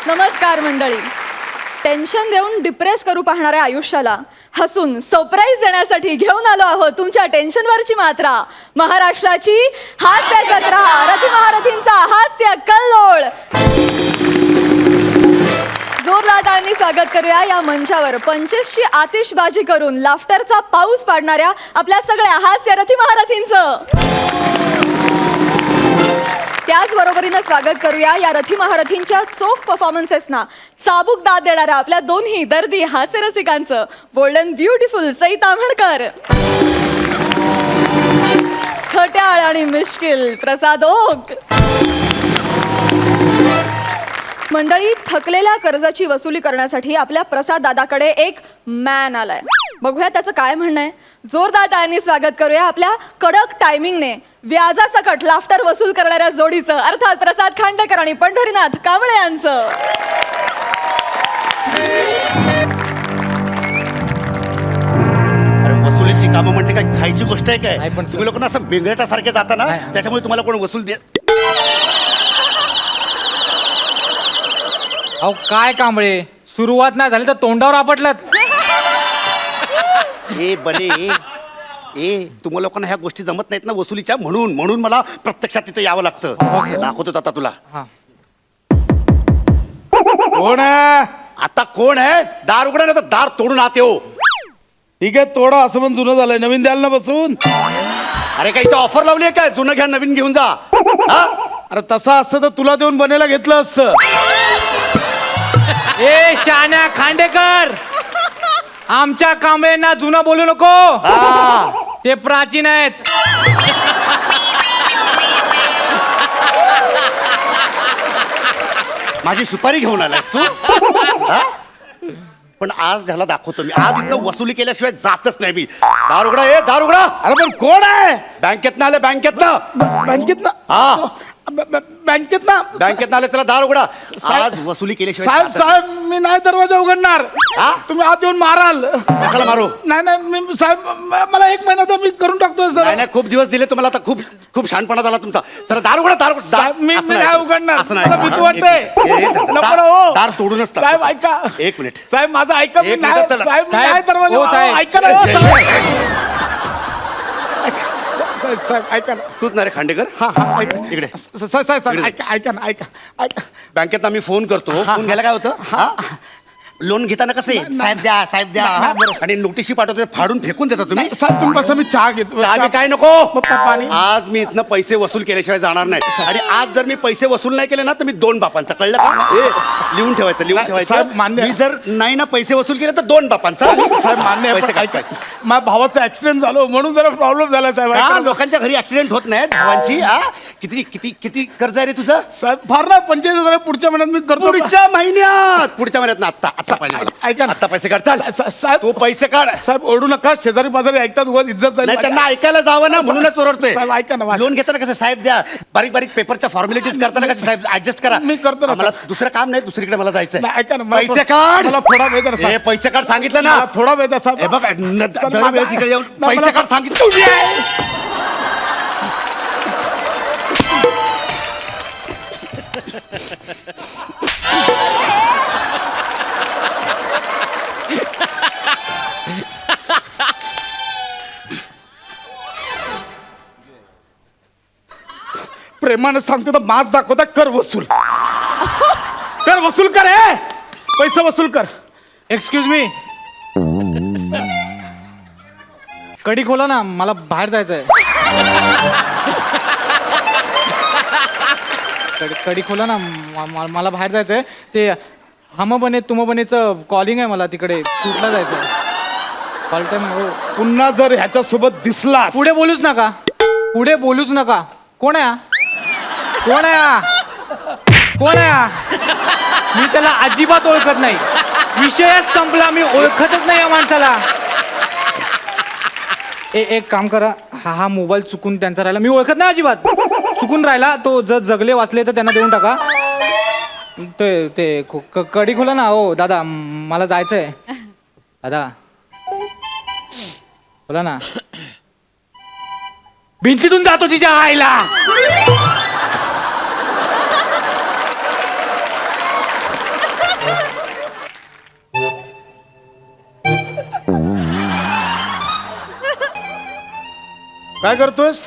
नमस्कार मंडळी. टेन्शन देऊन डिप्रेस करू पाहणाऱ्या आयुष्याला हसून सरप्राईज देण्यासाठी घेऊन आलो आहोत तुमच्या टेन्शनवरची मात्रा. महाराष्ट्राची हास्य जत्रा, रथी महारथींचा हास्य कल्लोळ. जोरदार टाळ्यांनी स्वागत करूया या मंचावर 25ची आतिषबाजी करून लाफ्टरचा पाऊस पाडणाऱ्या आपल्या सगळ्या हास्य रथी महारथींचं. त्याचबरोबरीनं स्वागत करूया या रथी महारथींच्या चोख परफॉर्मन्सेसना चाबूक दाद देणाऱ्या आपल्या दोन्ही दर्दी हास्यरसिकांचं. Bold and beautiful Sai Tamhankar, खट्याळ आणि मिश्किल प्रसाद ओक. मंडळी, थकलेल्या कर्जाची वसुली करण्यासाठी आपल्या प्रसाद दादाकडे एक मॅन आलाय. बघूया त्याचं काय म्हणणं आहे. जोरदार टाळ्यांनी स्वागत करूया आपल्या कडक टायमिंगने व्याजासकट लाफ्टर वसूल करणाऱ्या जोडीचं, अर्थात प्रसाद खांडेकर आणि पंढरीनाथ कांबळे यांचं. वसुलीची कामं म्हणजे काय खायची गोष्ट आहे काय? तुम्ही लोकांना असं बेंगळटासारखे जाता ना, त्याच्यामुळे तुम्हाला कोण वसूल दे. अहो काय कांबळे, सुरुवात नाही झाली तर तोंडावर आपटलात. ए बने तुम्हाला लोकांना ह्या गोष्टी जमत नाहीत ना वसुलीच्या, म्हणून मला प्रत्यक्षात तिथे यावं लागतं. दाखवतोच आता तुला. कोण आहे? आता कोण आहे? दार उघडा ना, तर दार तोडून आत येऊ. ठीक आहे, तोडा. असं पण जुनं झालंय, नवीन द्याल ना बसून. अरे काय इथं ऑफर लावली आहे काय? जुनं घ्या, नवीन घेऊन जा. अरे तसं असतं तर तुला देऊन बनेला घेतलं असतं. ए शान्या खांडेकर, आमच्या कांबळेंना जुनं बोलू नको. ते प्राचीन आहेत. माझी सुपारी घेऊन आलायस तू? पण आज ह्याला दाखवतो मी. आज इथं वसुली केल्याशिवाय जातच नाही मी. दार उघडा, दार उघडा. अरे पण कोण आहे? बँकेतनं आले, बँकेतनं. बँकेतनं आले. चला दार उघडा. आज वसुली केल्याशिवाय साहेब मी नाही दरवाजा उघडणार. तुम्ही आत येऊन माराल. कशाला मारू? नाही मी साहेब, मला 1 महिना तर मी करून टाकतो. नाही, खूप दिवस दिले तुम्हाला, आता खूप शहाणपणा झाला तुमचा. चला दार उघडा, दार उघडा. मी नाही उघडणार. असं मला भीती वाटते. दार तोडूनच साहेब ऐका. 1 मिनिट साहेब माझं ऐका. मी नाही साहेब, मी नाही दरवाजा. ऐका ना साहेब, ऐका ना. तूच ना रे खांडेकर? हा ऐका इकडे. साहेब ऐका ना, ऐका. बँकेत आम्ही फोन करतो. फोन घ्यायला काय होतं? लोन घेताना कसं आहे? साहेब द्या आणि नोटीशी पाठवतो, फाडून फेकून देता तुम्ही. साहेब तुम्ही बसा, मी चहा घेतो. चहा काय नको. पाणी. आज मी इथनं पैसे वसूल केल्याशिवाय जाणार नाही. आणि आज जर मी पैसे वसूल नाही केले ना, तर मी 2 बापांचा. कळलं का? लिहून ठेवायचं. साहेब मान्य. मी जर नाही ना पैसे वसूल केले तर 2 बापांचा. साहेब मान्य. पैसे काय? माझ्या भावाचा ऍक्सिडेंट झालो म्हणून जरा प्रॉब्लेम झाला साहेब. लोकांच्या घरी ऍक्सिडेंट होत नाहीत भावांची. किती कर्ज आहे रे तुझं? साहेब फार ना 45,000 पुढच्या महिन्यात मी करतो. पुढच्या महिन्यात ना. आता पाहिजे मला. ऐका ना. आता पैसे काढ. चल साहेब तू पैसे काढ. साहेब ओरडू नका. शेजारी पाजारी ऐकतात, उगाच इज्जत जाईल. नाही, त्यांना ऐकायला जावं ना, म्हणूनच ओरडतोय. साहेब ऐका ना. लोन घेताना कसं साहेब द्या, बारीक पेपरच्या फॉर्मॅलिटीज करताना कसं साहेब ऍडजस्ट करा. मी करतो ना. मला दुसरं काम नाही, दुसरीकडे मला जायचंय. ऐका ना, पैसे काढ. मला थोडा वेळ द्या साहेब. पैसे काढ सांगितलं ना. थोडा वेळ द्या साहेब. हे बघ, दरवेळेस इकडे येऊन पैसे काढ सांगितलं. प्रेमानं सांगतो तर माज दाखवता. कर वसूल कर. पैसे वसूल कर. एक्सक्यूज मी, कडी खोला ना, मला बाहेर जायचंय. कडी खोला ना, मला बाहेर जायचंय. ते हम बने तुम बनेचं कॉलिंग आहे मला, तिकडे शूटला जायचंय. Call time. पुन्हा जर ह्याच्या सोबत दिसला पुढे बोलूच नका. कोण आहे? मी त्याला अजिबात ओळखत नाही. विषयच संपला. मी ओळखतच नाही या माणसाला. एक काम करा, हा मोबाईल चुकून त्यांचा राहिला. मी ओळखत नाही अजिबात. चुकून राहिला तो. जर जगले वाचले तर त्यांना देऊन टाका. ते कडी खोला ना. हो दादा, मला जायचंय. दादा बोला ना. भिंतीतून जातो तिच्या आईला. काय करतोयस?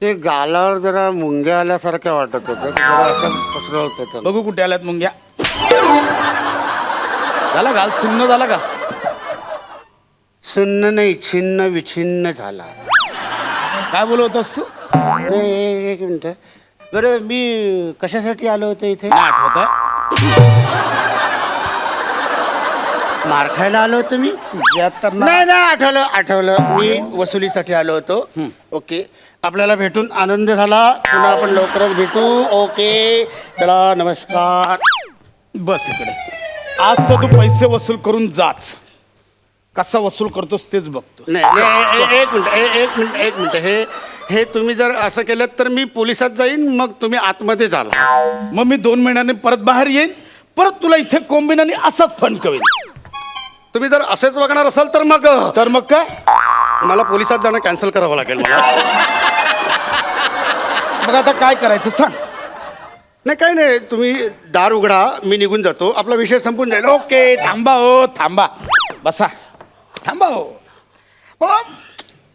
ते गालावर जरा मुंग्या आल्यासारख्या वाटत होतं जरा असं पसरवत होतं. बघू कुठे आल्यात मुंग्या. झाला घाल सुन्न झाला का? सुन्न नाही छिन्न विछिन्न झाला. काय बोलवतोस तू? ते एक मिनिट. बरं मी कशासाठी आलो होतो इथे? नाही आठवत आहे. मार खायला आलो होतो मी? तर नाही नाही आठवलं मी वसुलीसाठी आलो होतो. ओके आपल्याला भेटून आनंद झाला. पुन्हा आपण लवकरच भेटू. ओके चला नमस्कार. बस इकडे. आज तर तू पैसे वसूल करून जाच. कसा वसूल करतोस तेच बघतो. नाही एक मिनिट हे तुम्ही जर असं केलं तर मी पोलिसात जाईन. मग तुम्ही आतमध्ये झाला. मग मी 2 महिन्याने परत बाहेर येईन. परत तुला इथे कोंबिनाने असाच फणकवेन. तुम्ही जर असेच वागणार असाल तर मग काय मला पोलिसात जाणं कॅन्सल करावं लागेल मला. मग आता काय करायचं सांग. नाही काही नाही तुम्ही दार उघडा मी निघून जातो. आपला विषय संपून जाईल. ओके थांबा हो थांबा. बसा थांबा हो. पण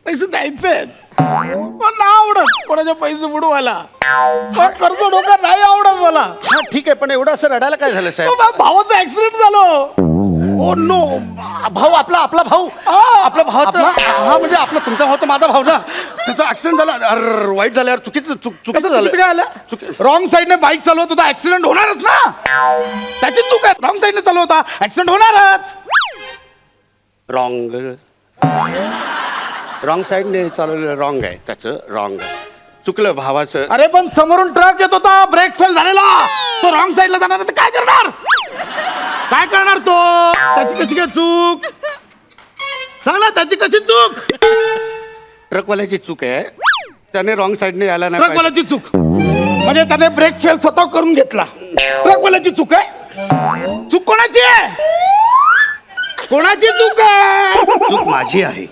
पैसे द्यायचे पण नाही आवडत कोणाचे पैसे बुडवायला. पण कर्ज डोका नाही आवडत मला. हा ठीक आहे पण एवढं असं रडायला काय झालं साहेब? माझ्या भावाचा ऍक्सिडेंट झालो. ओ नो भाऊ आपला भाऊ आपला भावाचा हा म्हणजे आपला तुमचा भाऊ तर माझा भाऊ ना. त्याचा ऍक्सिडेंट झाला. अरे वाईट झालं यार. चुकीचं झालं. काय आलं? रॉंग साईडने बाईक चालवत होता ऍक्सिडेंट होणारच ना. त्याची चूक आहे. रॉंग साईडने चालवत होता ऍक्सिडेंट होणारच. रॉंग साईडने चालवलेलं रॉंग आहे. त्याचं रॉंग आहे. चुकलं भावाचं. अरे पण समोरून ट्रक येत होता ब्रेक फेल झालेला. तो रॉंग साईडला जाणार तर काय करणार? काय करणार तो? त्याची कशी काय चूक? सांग ना त्याची कशी चूक? ट्रकवाल्याची चूक आहे. त्याने रॉंग साईडने यायला नाही पाहिजे. ट्रकवाल्याची चूक म्हणजे त्याने ब्रेक फेल स्वतः करून घेतला. ट्रकवाल्याची चूक आहे. चूक कोणाची आहे? कोणाची चूक आहे? चूक माझी आहे.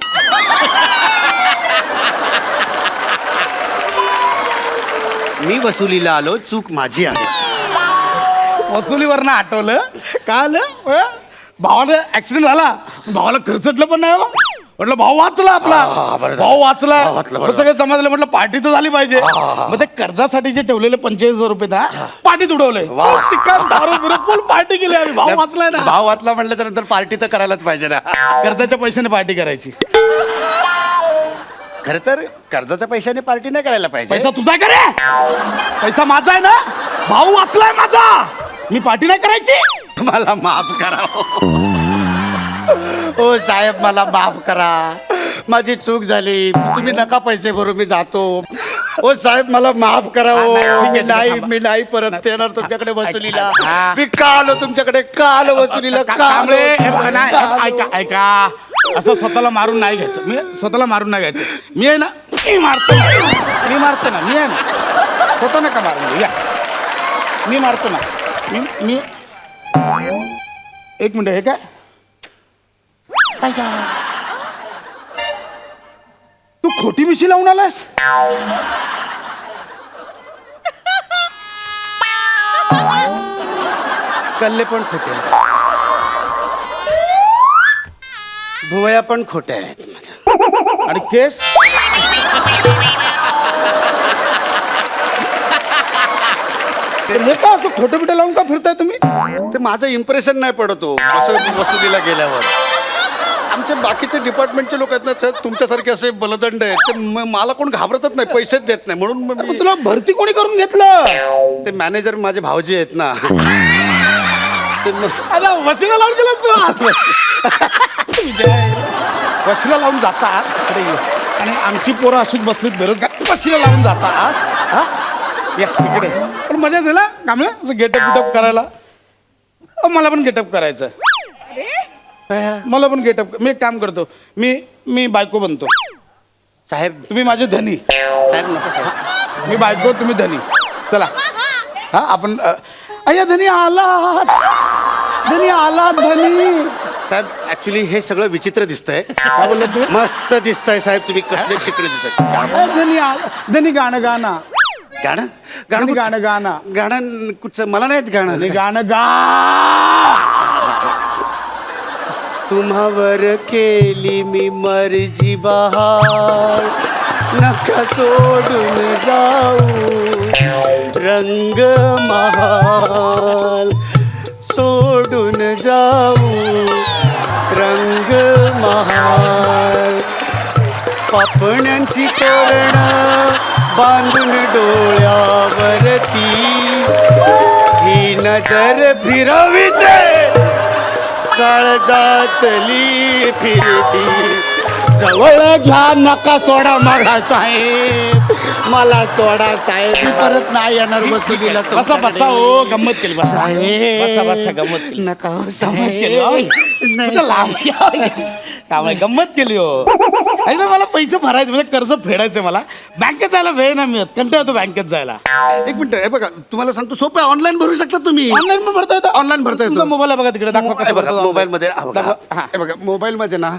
मी वसुलीला आलो. चूक माझी आहे. वसुलीवरनं आठवलं का आलं? भावाला ऍक्सिडेंट झाला. भावाला खर्चटलं पण नाही हो. म्हटलं भाऊ वाचला आपला. बरं झालं. भाऊ वाचला. वाचलं, मग सगळे समजलं. म्हटलं पार्टी तर झाली पाहिजे. मग ते कर्जासाठी जे ठेवलेले 45,000 रुपये ना पार्टीत उडवले. चिकन दारू बिरू फुल पार्टी केली आम्ही. भाऊ वाचलाय ना. भाव वाचला म्हटलं तर नंतर पार्टी तर करायलाच पाहिजे ना. कर्जाच्या पैशाने पार्टी करायची. खरं तर कर्जाच्या पैशाने पार्टी नाही करायला पाहिजे. पैसा तुझा आहे का रे? पैसा माझा आहे ना. भाऊ वाचलाय माझा. मी पार्टी नाही करायची. मला माफ करा ओ साहेब मला माफ करा. माझी चूक झाली. तुम्ही नका पैसे भरू मी जातो. ओ साहेब मला माफ करा. मी नाही परत येणार तुमच्याकडे वसुलीला. मी का आलो तुमच्याकडे? का आलो वसुलीला? ऐका असं स्वतःला मारून नाही घ्यायचं. मी स्वतःला मारून नाही घ्यायचं. मी आहे ना मी मारतो ना. मी आहे ना स्वतः नका मारून या. मी मारतो ना. मी एक मिनिट. हे काय तू खोटी मिशी लावून आलास? कल्ले पण खोटे आहेत. भुवया पण खोट्या आहेत माझ्या. आणि केस हे का असं खोटं बिटं लावून का फिरताय तुम्ही? ते माझं इम्प्रेशन नाही पडतो असं वसुलीला गेल्यावर. आमच्या बाकीचे डिपार्टमेंटचे लोक आहेत ना ते तुमच्यासारखे असे बलदंड आहेत. ते मला कोण घाबरतच नाही. पैसेच देत नाही म्हणून मग मी तुला भरती कोणी करून घेतलं? ते मॅनेजर माझे भावजी आहेत ना. ते आता वशीला लावून गेलास. वशीला लावून जातात इकडे ये. आणि आमची पोरं अशीच बसलीत बेरोजगार. वशीला लावून जातात. हा या इकडे. पण मजा झाला कामल्या असं गेटअप बिटअप करायला. मला पण गेटअप करायचं. मला पण गेटअप. मी एक काम करतो. मी बायको बनतो. साहेब तुम्ही माझे धनी. साहेब नको साहेब. मी बायको तुम्ही धनी. चला हा आपण अय्या धनी आला. धनी आला धनी. साहेब ऍक्च्युली हे सगळं विचित्र दिसतंय. काय बोलला तू? मस्त दिसतंय साहेब. तुम्ही कसले चित्र दिसत. धनी आला. धनी गाणं गाणं गाणं धनी गाणं गाणं गाणं कुठचं मला नाही येत गाणं. धनी गाणं गा. तुम्हावर केली मी मर्जी बहार, नका सोडून जाऊ रंग महाल, सोडून जाऊ रंग महाल. पापण्यांची तोरण बांधून डोळ्यावरती, ही नजर फिरविते काळजातली फिरती. जवळ घ्या नका सोडा मला साहेब, मला सोडा साहेब, मी परत नाही येणार वसुलीला. बसा बसा हो, गंमत केली बसा साहेब. बसा बसा, गंमत केली. नका हो गंमत केली हो. साहेब. नाही कुठं लांब या. काय माहिती, गंमत केली हो. ऐकलं, मला पैसे भरायचे म्हणजे कर्ज फेडायचे, मला बँकेत जायला वेळ नाही मिळत, कंटाळा येतो बँकेत जायला. एक मिनिट, हे बघा तुम्हाला सांगतो, सोपं आहे, ऑनलाईन भरू शकता तुम्ही. ऑनलाईन पण भरता येतं. ऑनलाईन भरता येतो. तुमचा मोबाईल आहे बघा तिकडे, दाखवा कसं भरतात. मोबाईल मध्ये दाखवा. हा. हे बघा मोबाईल मध्ये ना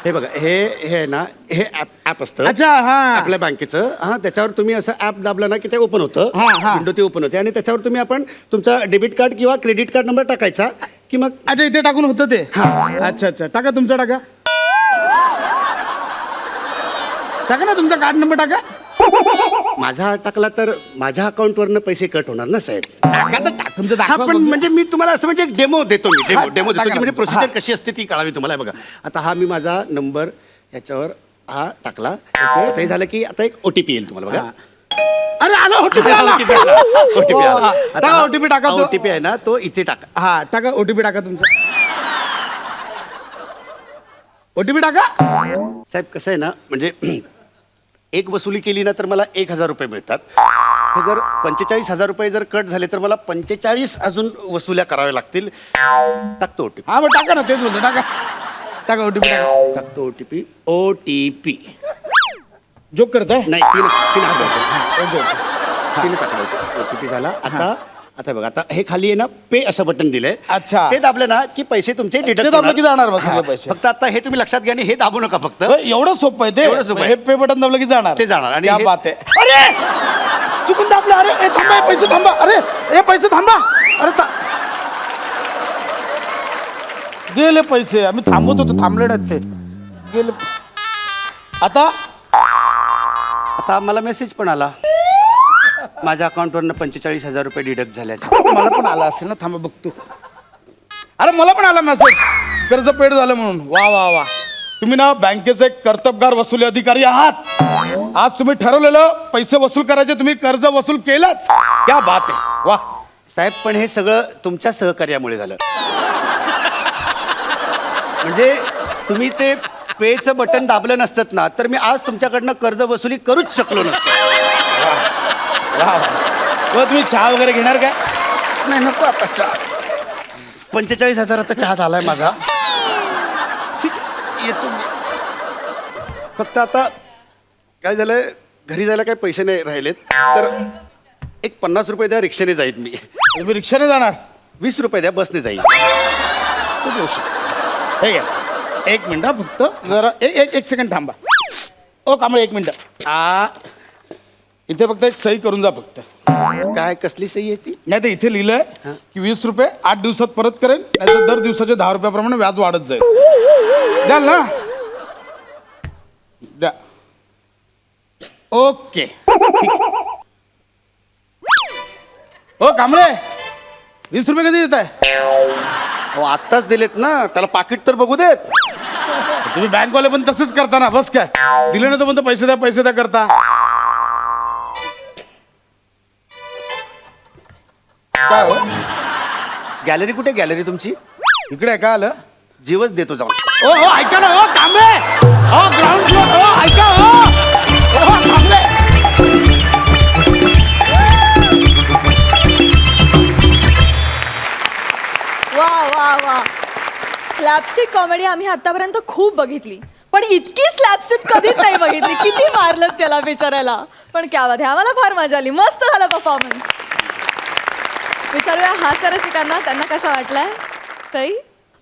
हे बघा हे हे ना हे ऍप असतं अच्छा, हा. आपल्या बँकेचं. हा, त्याच्यावर तुम्ही असं ऍप दाबलं ना की ते ओपन होतं, हा, हा. विंडो ती ओपन होते आणि त्याच्यावर तुम्ही आपण तुमचा डेबिट कार्ड किंवा क्रेडिट कार्ड नंबर टाकायचा की मग अच्छा, इथे टाकून होतं ते. अच्छा अच्छा, टाका तुमचा, टाका टाका ना तुमचा कार्ड नंबर टाका. माझा टाकला तर माझ्या अकाउंटवरनं पैसे कट होणार ना साहेब. टाका तर टाक, तुमचं हा, दाखवा पण बघू. म्हणजे मी तुम्हाला असं म्हणजे डेमो देतो, मी हा, डेमो देतो टाका की म्हणजे ना. प्रोसिजर हा. कशी असते ती कळावी तुम्हाला. हे बघा आता हा मी माझा नंबर याच्यावर हा टाकला. आता हे झालं की आता एक ओटीपी येईल तुम्हाला बघा. अरे आला ओटीपी आला. ओटीपी आला. ओटीपी आला. हा, टाका OTP टाका तो. ओटीपी आहे ना तो इथे टाका. हा, टाका ओटीपी, टाका तुमचा ओटीपी टाका. साहेब कसं आहे ना म्हणजे एक वसुली केली ना तर मला 1,000 रुपये मिळतात. हे जर 45,000 रुपये जर कट झाले तर मला 45 अजून वसुल्या कराव्या लागतील. टाकतो ओटीपी. हा, मग टाका ना, तेच बोलतो, टाका टाका ओटीपी टाका. टाकतो ओटीपी. ओटीपी जोक करताय. नाही तीन टाकलं. ओटीपी झाला. आता बघा आता हे खाली आहे ना पे असं बटन दिलंय. अच्छा. ते दाबलं ना की पैसे तुमचे ते डिडक्ट दाबलं की जाणार बस सगळे पैसे. फक्त आता हे तुम्ही लक्षात घ्या आणि हे दाबू नका फक्त. एवढं सोपं आहे ते. एवढं सोपं आहे. हे पे बटन दाबलं की जाणार. ते जाणार. आणि क्या हे- बात आहे. अरे चुकून दाबलं. अरे ए, थांबा, हे पैसे थांबा. अरे हे पैसे थांबा. अरे गेले पैसे. आम्ही थांबवत होतो, थांबले नाहीत ते, गेले. आता आता मला मेसेज पण आला माझ्या अकाउंटवरनं 45,000 रुपये डिडक्ट झाल्याचा. मला पण आला असेल ना, थांबा बघतो. अरे मला पण आला मेसेज, कर्ज पेड झालं म्हणून. वा वा वा, तुम्ही ना बँकेचे कर्तबगार वसुली अधिकारी आहात. आज तुम्ही ठरवलेलं पैसे वसूल करायचे, तुम्ही कर्ज वसूल केलंच. क्या बात आहे, वा. साहेब पण हे सगळं तुमच्या सहकार्यामुळे झालं. म्हणजे तुम्ही ते पेचं बटन दाबलं नसतं ना तर मी आज तुमच्याकडनं कर्ज वसुली करूच शकलो नसतो. वा वा. व तुम्ही चहा वगैरे घेणार काय? नाही नको आता चहा. 45,000चा चहा झालाय माझा. ठीक आहे, येतो मी. फक्त आता काय झालंय, घरी जायला काही पैसे नाही राहिलेत तर एक 50 रुपये द्या, रिक्षाने जाईल मी. तुम्ही रिक्षाने जाणार? 20 रुपये द्या, बसने जाईल. हे घ्या. एक मिनिट हा, फक्त जरा एक सेकंड थांबा. ओ कांबळे, एक मिनिट. इथे फक्त एक सही करून जा फक्त. काय कसली सही आहे ती? नाही, ते इथे लिहिलंय की 20 रुपये 8 दिवसात परत करेन, नाही तर दर दिवसाचे 10 रुपयाप्रमाणे व्याज वाढत जाईल. द्याल ना? द्या. ओके, ठीक आहे. ओ कांबळे, 20 रुपये कधी देत आहे? हो आत्ताच दिलेत ना, त्याला पाकिट तर बघू देत. तुम्ही बँकवाले पण तसंच करता ना, बस काय दिले ना तर म्हणतो पैसे द्या करता. काय हो, गॅलरी कुठे? गॅलरी तुमची इकडे आहे का? आलं जीवच देतो जाऊन. ओ हो, ऐका ना, ओ कांबळे, ओ ग्राउंड फ्लोर, ओ ऐका, ओ कांबळे. वा वा वा, स्लॅपस्टिक कॉमेडी आम्ही आतापर्यंत खूप बघितली, पण इतकी स्लॅपस्टिक कधीच नाही बघितली. किती मारलं त्याला बिचारायला, पण क्या बात आहे, आम्हाला फार मजा आली. मस्त झाला परफॉर्मन्स. विचारूया हास्य रसिकांना, त्यांना कसा वाटलाय. सई?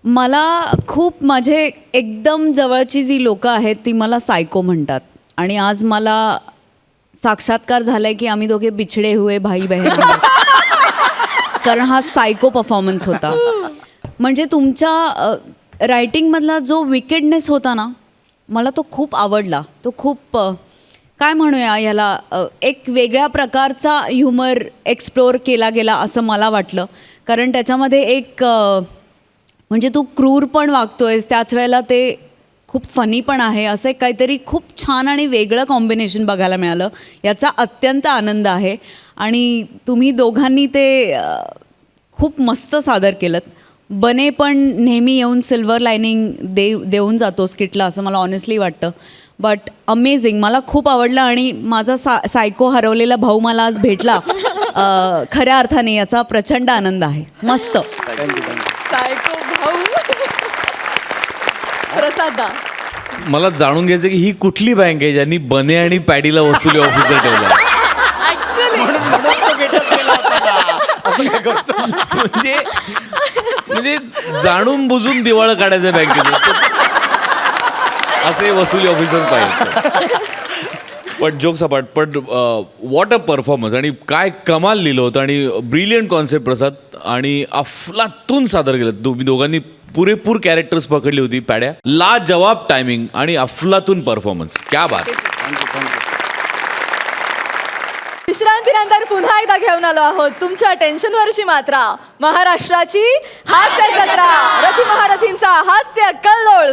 मला खूप माझे एकदम जवळची जी लोकं आहेत ती मला सायको म्हणतात आणि आज मला साक्षात्कार झालाय की आम्ही दोघे बिछडे हुए भाई बहन आहोत. कारण हा सायको परफॉर्मन्स होता. म्हणजे तुमच्या रायटिंगमधला जो विकेडनेस होता ना, मला तो खूप आवडला. तो खूप काय म्हणूया ह्याला, एक वेगळ्या प्रकारचा ह्युमर एक्सप्लोअर केला गेला असं मला वाटलं. कारण त्याच्यामध्ये एक म्हणजे तू क्रूर पण वागतोयस, त्याच वेळेला ते खूप फनी पण आहे. असं एक काहीतरी खूप छान आणि वेगळं कॉम्बिनेशन बघायला मिळालं. याचा अत्यंत आनंद आहे. आणि तुम्ही दोघांनी ते खूप मस्त सादर केलं. बने पण नेहमी येऊन सिल्वर लायनिंग देऊन जातो स्किटला, असं मला ऑनेस्टली वाटतं. बट अमेझिंग, मला खूप आवडलं. आणि माझा सायको हरवलेला भाऊ मला आज भेटला खऱ्या अर्थाने, याचा प्रचंड आनंद आहे. मस्त. सायको भाऊ. प्रसाद मला जाणून घ्यायचं की ही कुठली बँक आहे ज्यांनी बने आणि पॅडीला वसुली ऑफिसर ठेवलं. म्हणजे जाणून बुजून दिवाळ काढायचं बँकेत, असे वसुली ऑफिसर्स पाहिजे. पण जोक्स अपार्ट, पण वॉट अ परफॉर्मन्स, आणि काय कमाल लिहिलं होतं, आणि ब्रिलियंट कॉन्सेप्ट प्रसाद, आणि अफलातून सादर केलं. तुम्ही दोघांनी पुरेपूर कॅरेक्टर्स पकडली होती. पॅड्या ला जवाब टायमिंग आणि अफलातून परफॉर्मन्स, क्या बात. विश्रांतीनंतर पुन्हा एकदा घेऊन आलो आहोत तुमच्या टेन्शनवरची मात्रा, महाराष्ट्राची हास्य जत्रा, रथी महारथींचा हास्य कल्लोळ.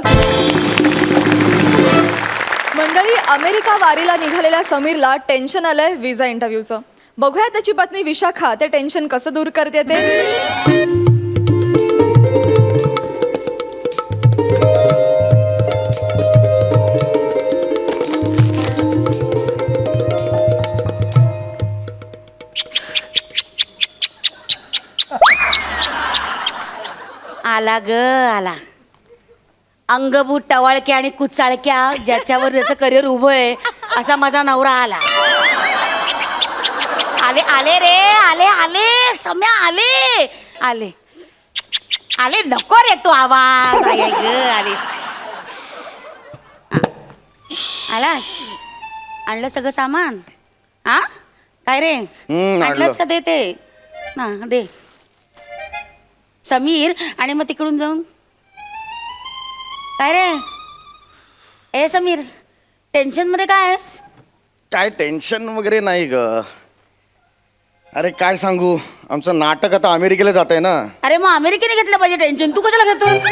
मंडळी, अमेरिका वारीला निघालेल्या समीरला टेन्शन आलंय विजा इंटरव्ह्यूचं. बघूया त्याची पत्नी विशाखा ते टेन्शन कसं दूर करते ते. आला ग आला. अंगभूत टवाळक्या आणि कुचाळक्या ज्याच्यावर त्याचं करिअर उभं आहे असा माझा नवरा आला. आले आले रे, आले आले सम्या, आले आले आले. नको रे तो आवाज. आय ग आले. आलास, आणलं सगळं सामान? हा काय रे, आणलंच का? दे ते ना, दे समीर. आणि मग तिकडून जाऊन काय रे, ए समीर, टेन्शन मध्ये काय आहेस? काय टेन्शन वगैरे नाही ग. अरे काय सांगू, आमचं नाटक आता अमेरिकेला जात आहे ना. अरे मग अमेरिकेने घेतलं पाहिजे टेन्शन, तू कशाला घेतोस?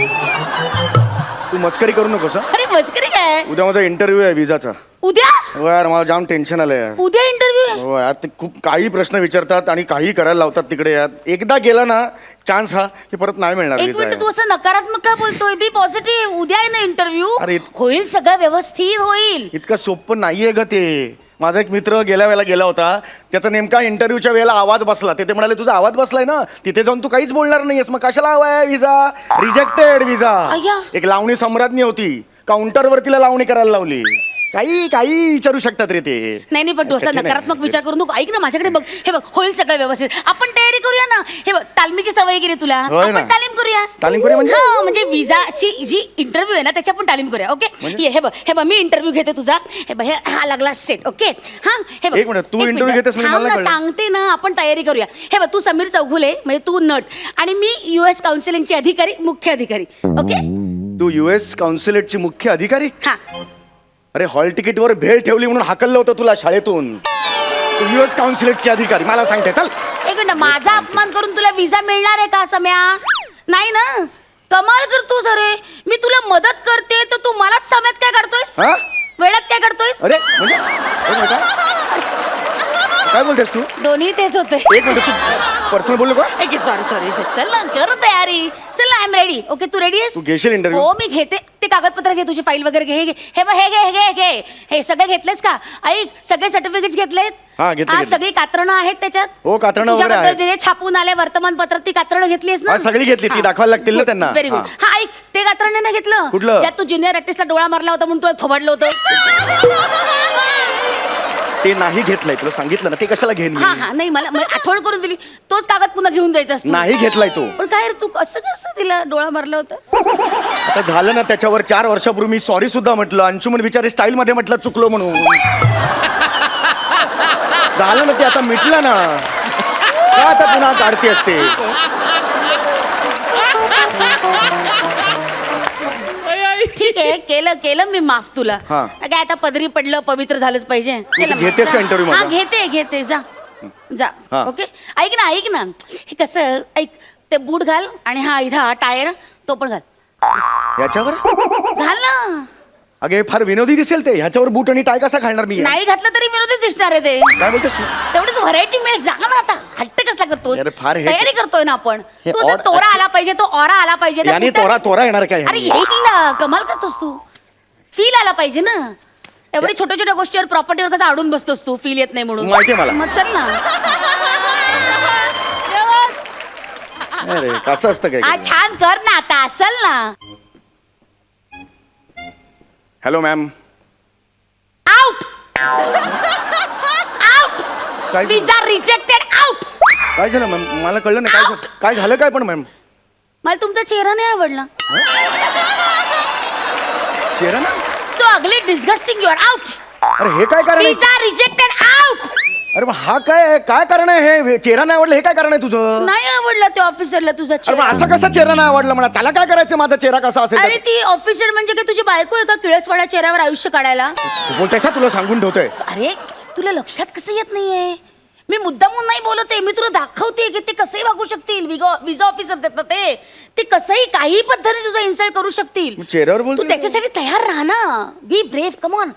तू मस्करी करू नकोस. अरे मस्करी काय? उद्या माझा इंटरव्ह्यू आहे विजाचा. उद्या? हो यार, मला जाम टेन्शन आलंय यार. उद्या इंटरव्ह्यू? हो यार, ते खूप काही प्रश्न विचारतात आणि काही करायला लावतात तिकडे यार. एकदा गेला ना चान्स हा, की परत नाही मिळणार एक विजा. मिनिट, तू असं नकारात्मक का बोलतोय? बी पॉझिटिव्ह. उद्या आहे ना इंटरव्ह्यू, अरे होईल सगळं व्यवस्थित होईल. इतकं सोपं नाहीये ग ते. माझा एक मित्र गेल्या वेळेला गेला होता, त्याचा नेमका इंटरव्ह्यूच्या वेळेला आवाज बसला. ते म्हणाले तुझा आवाज बसलाय ना, तिथे जाऊन तू काहीच बोलणार नाहीयेस, मग कशाला हवाय विजा? रिजेक्टेड विजा. अय्या. एक लावणी सम्राज्ञी होती, काउंटरवर तिला लावणी करायला लावली. काही काही विचारू शकतात रे ते. नाही नाही, पण तू असा कठीण आहे. नकारात्मक विचार करून तू ऐक ना, माझ्याकडे बघ. हे बघ, होईल सगळं व्यवस्थित. आपण तयारी करूया ना. हे बघ, तालमीची सवय गेली तुला, होय ना. आपण तालीम करूया. तालीम करूया म्हणजे? हा, म्हणजे विजाची जी इंटरव्ह्यू आहे ना, त्याची आपण तालीम करूया. ओके, ये हे बघ, हे बघ, मी इंटरव्ह्यू घेते तुझा. हे बघ, हे हा लागला सेट. ओके, हा हे बघ. एक मिनिट, तू एक interview मिनिट. घेतेस म्हणजे थांब मला ना, कळलं. सांगते ना, आपण तयारी करूया. हे बघ, तू समीर चौघुले म्हणजे तू नट, आणि मी US काउन्सिलिंगची अधिकारी, मुख्य अधिकारी. ओके, तू US काउन्सिलेटची मुख्य अधिकारी? हा. अरे हॉल तिकीटवर भेळ ठेवली म्हणून हाकललं होतं तुला शाळेतून. तू US काउन्सिलेटची अधिकारी मला सांगते. चल एक मिनिट, माझा अपमान करून तुला विजा मिळणार आहे का सम्या? नाही ना. कमाल करतोस. अरे मी तुला मदत करते तर तू मलाच सम्यात काय काढतोयस? हा? वेळात काय काढतोयस? अरे म्हणजे एक मिनिट. काय बोलतेस तू? दोन्ही तेच होते. एक मिनिट, तू पर्सनल बोललो का? सॉरी सॉरी, चल ना, कर तयारी. चल ना, आय एम रेडी. ओके, तू रेडी आहेस? तू घेशील interview? हो, मी घेते. ते कागदपत्र घे, तुझी फाईल वगैरे घे. हे बघ, हे घे, हे घे, हे घे. हे सगळे घेतलेस का? ऐक, सगळे सर्टिफिकेट्स घेतलेत? हा, घेतले. सगळी कात्रणं आहेत त्याच्यात? हो, कात्रणं वगैरे तुझ्याबद्दल आहेत. जे छापून आले वर्तमानपत्रात, ती कात्रणं घेतलीस ना? हा, सगळी घेतली. ती दाखवायला लागतील ना त्यांना. Very good. हा, ऐक, ते कात्रणं नाही घेतलं? कुठलं? त्यात तू ज्युनियर आर्टिस्टला डोळा मारला होता म्हणून तुला थोबाडलं होतं. ते नाही घेतलंय, तुला सांगितलं ना. ते कशाला घेईन मी? हा हा, नाही, मला आठवण करून दिली. तोच कागद पुन्हा घेऊन द्यायचा असतो. नाही घेतलाय तो. पण काय रे, तू कसं तिला डोळा मारला होता? आता झालं ना, त्याच्यावर 4 वर्षापूर्वी मी सॉरी सुद्धा म्हटलं. अंशुमन विचारे स्टाईल मध्ये म्हटलं चुकलो म्हणून. झालं ना ते, आता मिटलं ना. का आता पुन्हा काढते असते? ठीक आहे केलं मी माफ तुला हा. काय आता पदरी पडलं पवित्र झालंच पाहिजे केलं माफ. घेतेस का interview हा माझा? घेते जा हा. ओके ऐक ना हे कसं ऐक ते बूट घाल आणि हा इथं हा टायर तो पण घाल याच्यावर घाल ना अगे फार विनोदी दिसेल ते ह्याच्यावर बूट आणि टाय कसा घालणार मी नाही घातलं तरी विरोधी दिसणार आहे ते काय बोलतेस तू? तेवढीच व्हरायटी मिळेल जा ना आता हट्ट कसला करतोस अरे फार हे- तयारी करतोय ना आपण हे तुझा odd- तोरा आला पाहिजे तो ऑरा आला पाहिजे त्या याने बुटात- तोरा येणार काय अरे ह्याने? येईल ना कमाल करतोस तू फील आला पाहिजे ना एवढी छोट्या छोट्या गोष्टीवर प्रॉपर्टीवर कसं अडून बसतोस तू फील येत नाही म्हणून माहितीये मला. मग चल ना अरे कसं असतं काय आज छान कर ना आता चल ना हॅलो मॅम आउट आउट काय झालं? विजा रिजेक्टेड आउट काय झालं मॅम मला कळलं नाही काय झालं? काय झालं काय पण मॅम मला तुमचा चेहरा नाही आवडला चेहरा ना so ugly disgusting your out अरे हे काय कारण आहे विजा रिजेक्टेड आउट अरे मग हा काय कारण आहे हे चेहरा नाही आवडलं हे काय कारण आहे तुझं नाही आवडला त्या ऑफिसरला तुझा अरे मग चेहरा असं कसा चेहरा नाही आवडला मला त्याला काय करायचं माझा चेहरा कसा असेल अरे ती ऑफिसर म्हणजे काय तुझी बायको आहे का किळसवाड्या चेहऱ्यावर आयुष्य काढायला तू बोलतेस तुला सांगून ठेवतोय अरे तुला लक्षात कसं येत नाहीये मी मुद्दामून नाही बोलते मी तुला दाखवते की ते कसंही वागू शकतील विजा ऑफिसर देतात ते कसंही काही पद्धतीने तुझा इन्सल्ट करू शकतील मग चेहऱ्यावर तू बोलतोय त्याच्यासाठी तयार राहा ना बी ब्रेव्ह कम ऑन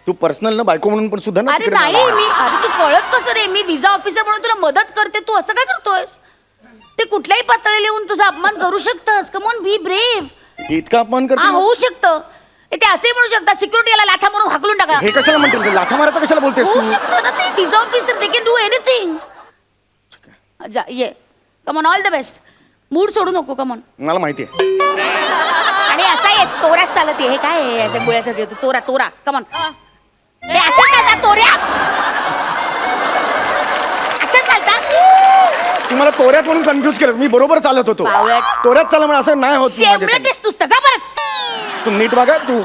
तू पर्सनल ना बायको म्हणून पण सुद्धा ना अरे तिकडे नाही मला- अरे तू कळत कसं रे मी विजा ऑफिसर म्हणून तुला मदत करते तू असं काय करतोयस ते कुठल्याही पातळीला येऊन तुझा अपमान करू शकतस कम ऑन बी ब्रेव्ह इतका अपमान हा करतो होऊ शकतं ते असे म्हणू शकतात सिक्युरिटी याला लाथा म्हणून हाकलून टाका हे कशाला म्हणतील लाथा मारायचं कशाला बोलतेस होऊ तू शकतं ना ते visa officer they can do anything जा ये come on all the best mood सोडू नको कमॉन मला माहिती आहे आणि असा आहे तोऱ्यात चालत हे काय आहे त्या गोळ्यासारखे तोरा कमॉन असं चालतात तोऱ्यात असं चालतात तू मला तोऱ्यात म्हणून कन्फ्युज केलं मी बरोबर चालत होतो बावळट. तोऱ्यात चाल म्हणून असं नाही होत माझ्याकडे. शेमलटेस तू तसा परत तू नीट बघा तू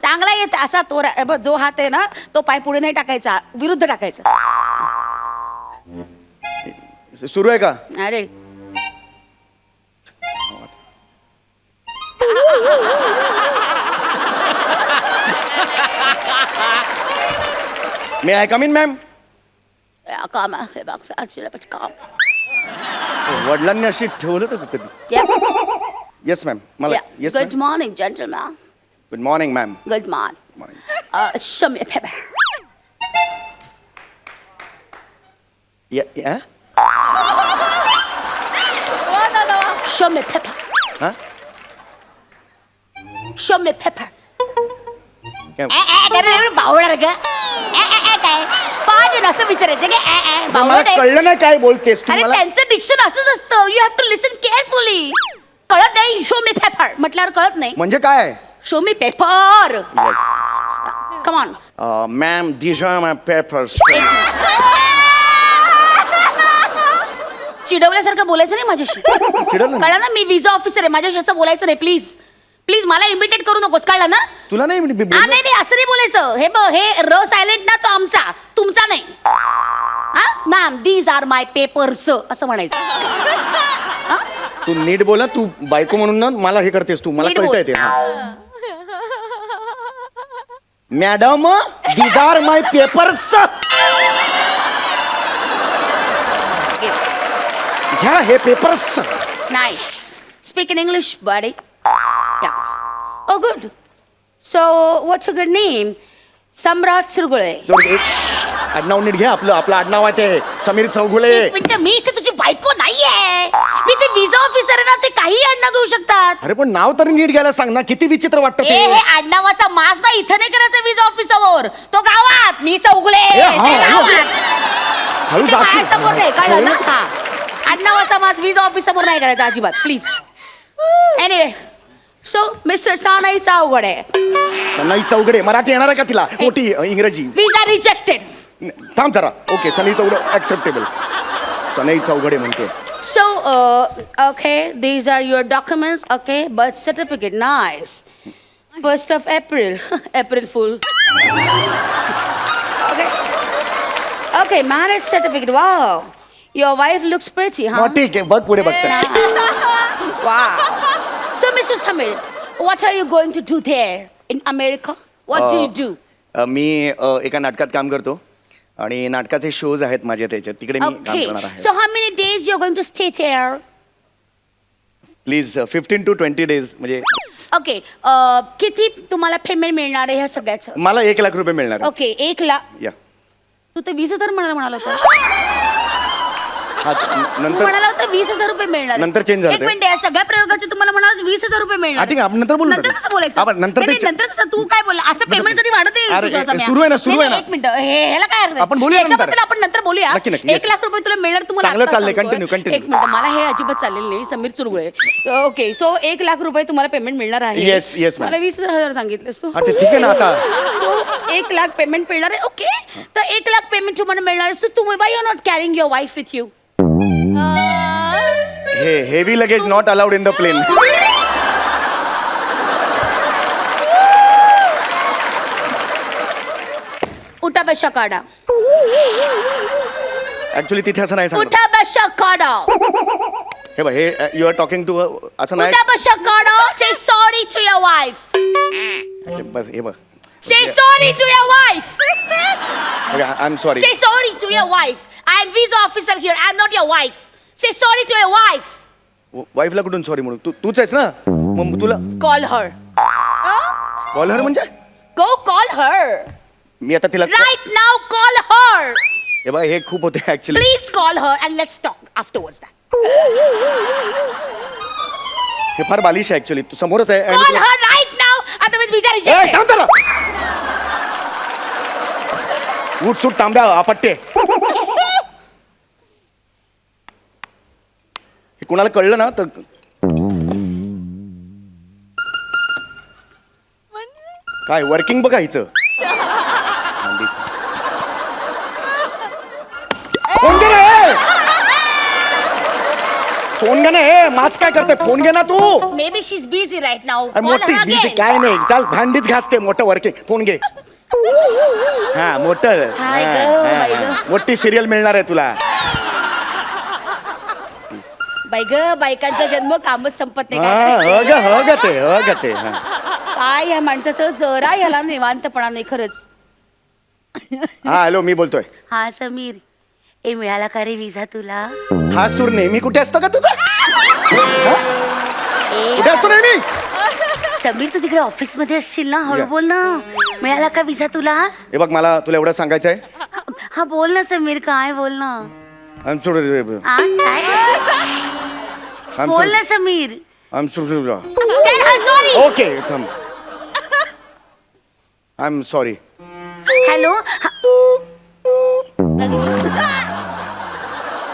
चांगला येत असा तोरा बघ जो हात आहे ना तो पाय पुढे नाही टाकायचा विरुद्ध टाकायचा सुरू आहे का अरे मी आय कम इन मॅम काम आहे बघ काम वडिलांनी अशी ठेवलं तर कधी येस मॅम मला yes good morning gentleman good morning ma'am good morning show me a paper. Show me paper. Show me paper. बावळा ग काय पाठ असं विचारायचं काय मला बावळट आहे. कळलं नाही काय बोलतेस तू अरे मला त्यांचं डिक्शन असंच असतं you have to listen carefully कळत नाही शो मी पेपर म्हटल्यावर कळत नाही म्हणजे काय show me paper come on ma'am this are my papers चिडवल्यासारखं बोलायचं नाही माझ्याशी चिडवलं ना? कळलं ना मी विजा ऑफिसर आहे माझ्याशी असं बोलायचं नाही प्लीज प्लीज मला इमिटेट करू नकोस कळलं ना तुला नाही मी हा बोललो? नाही नाही असं नाही बोलायचं हे बघ हे र सायलेंट ना तो आमचा तुमचा नाही हा ma'am these are my papers असं म्हणायचं तू नीट बोला तू बायको म्हणून ना मला हे करतेस तू मला नीट बोल. कळतंय ते madam these are my papers घ्या हे papers Nice. Speak in English, buddy. Yeah. Oh, good. So, what's your good name? सम्राट सुरगुळे. आडनाव नीट घ्या आपलं आडनाव आहे ते समीर चौगुले एक मिनिट मी इथे तुझी बायको नाहीये मी ते विजा ऑफिसर आहे ना ते काही आडनाव घेऊ शकतात अरे पण नाव तरी नीट घ्यायला सांग ना किती विचित्र वाटतं हे ते आडनावाचा मास ना इथं नाही करायचा विजा ऑफिसवर तो गावात मी चौगुळे ए, हा, ते हळू. गावात हळू ते जाशील. बाहेरसमोर नाही कळलं ना हा आडनावाचा मास विजा ऑफिस समोर नाही करायचा अजिबात प्लीज एनिवे सो मिस्टर सानाई चावगडे सनाई चौगडे मराठी येणार आहे का तिला मोठी इंग्रजी विजा रिजेक्टेड थांब जरा ओके सनई चौगडे ऍक्सेप्टेबल सनई चौगडे म्हणते So, okay, these are your documents, okay? Birth certificate, nice. 1st of April, April Fool. Okay. Okay, marriage certificate, wow. Your wife looks pretty, huh? मग ठीक आहे बघ पुढे बघतो Wow. So, Mr. Samir, what are you going to do there in America? What do you do? मी एका नाटकात काम करतो आणि नाटकाचे शोज आहेत माझे त्याच्यात तिकडे मी काम Okay. करणार आहे So, how many days you're going to stay there? Please 15 to 20 days म्हणजे Okay. किती तुम्हाला पेमेंट मिळणार आहे ह्या सगळ्याचं? मला 1 लाख रुपये मिळणार ओके 1 लाख. या तू तर 20,000 म्हणाला होता. हा तू नंतर म्हणाला होता 20,000 रुपये मिळणार. नंतर change झालं एक ते. मिनिट या सगळ्या प्रयोगाचे तुम्हाला म्हणाल 20,000 रुपये मिळणार. हा, ठीक आहे, आपण नंतर बोलू नंतर ना. कसं बोलायचं? आपण नंतर नाही, ते- नंतर कसं तू काय बोलला असं पेमेंट कधी वाढत आहे अरे, तुझं सम्या? सुरू आहे ना, सुरू नाही, आहे ना. एक मिनिट ह्याला काय अर्थ आहे? आपण बोलूया नंतर. याच्याबद्दल आपण नंतर बोलूया. नक्की, नक्की, 1 yes. लाख रुपये तुला मिळणार तुम्हाला चांगलं आत्ता चाललंय, सांगतोय. continue. एक मिनिट मला हे अजिबात चाललेलं नाही. समीर चुरगुळे. ओके सो 1 लाख रुपये तुम्हाला पेमेंट मिळणार आहे. Yes, yes, ma'am. मला 20,000 सांगितलेस तू. हा ते ठीक आहे ना आता So, 1 लाख पेमेंट मिळणार आहे. ओके तर 1 लाख पेमेंट तुम्हाला मिळणार आहे. So, तुम्ही why you not carrying your wife with you? Hey heavy luggage not allowed in the plane उठा बशा काढा. ऍक्च्युली तिथे असं नाही सांगत उठा बशा काढा. हे बघ हे यू आर टॉकिंग टू असं नाही उठा बशा काढा. Say sorry to your wife. बस हे बघ Say sorry to your wife. I am sorry Say sorry to your wife. I am visa officer here. I am not your wife. Say sorry to your wife. वाईफला कुठून sorry म्हणू तूच आहेस ना मग तुला Call her. Collar म्हणजे Go call her. मी आता तिला Right now call her. हे बघ हे खूप होते actually Please call her and let's talk afterwards that. हे फार बालिश आहे ऍक्च्युली तू समोरच आहे आणि Call तुला- her right now. Otherwise visa ए, rejected. थांब जरा. उठ सुट तांब्या आपट्टे हे कोणाला कळलं ना तर काय वर्किंग बघा हिचं फोन घे ना ए! फोन घे ना ए माच काय करते फोन घे ना तू Maybe she's busy right now. अरे Call मोठी her बीजी again. काय नाही चाल भांडीच घासते मोठं वर्किंग फोन घे हा मोठं हाय हा, गं, हा, बाई हा. गं. मोठी सिरियल मिळणार आहे तुला बाई ग बायकांचा जन्म कामच संपत नाही हा काय. ह ग ते हा. काय ह्या माणसाचं जरा ह्याला निवांतपणा नाही खरंच. हा हॅलो मी बोलतोय हा समीर ए मिळाला का रे विजा तुला? हा सूर नेहमी कुठे असतो का तुझा ए, कुठे असतो नेहमी समीर तू तिकडे ऑफिस मध्ये असशील ना हळू या. बोल ना. मिळाला का विजा तुला? हे बघ मला तुला एवढं सांगायचं आहे हा बोल ना समीर काय बोल ना. I'm sorry. आ, काय? I'm बोल sorry. ना Sameer. I'm sorry. Tell her sorry. Okay थांब आय एम सॉरी हॅलो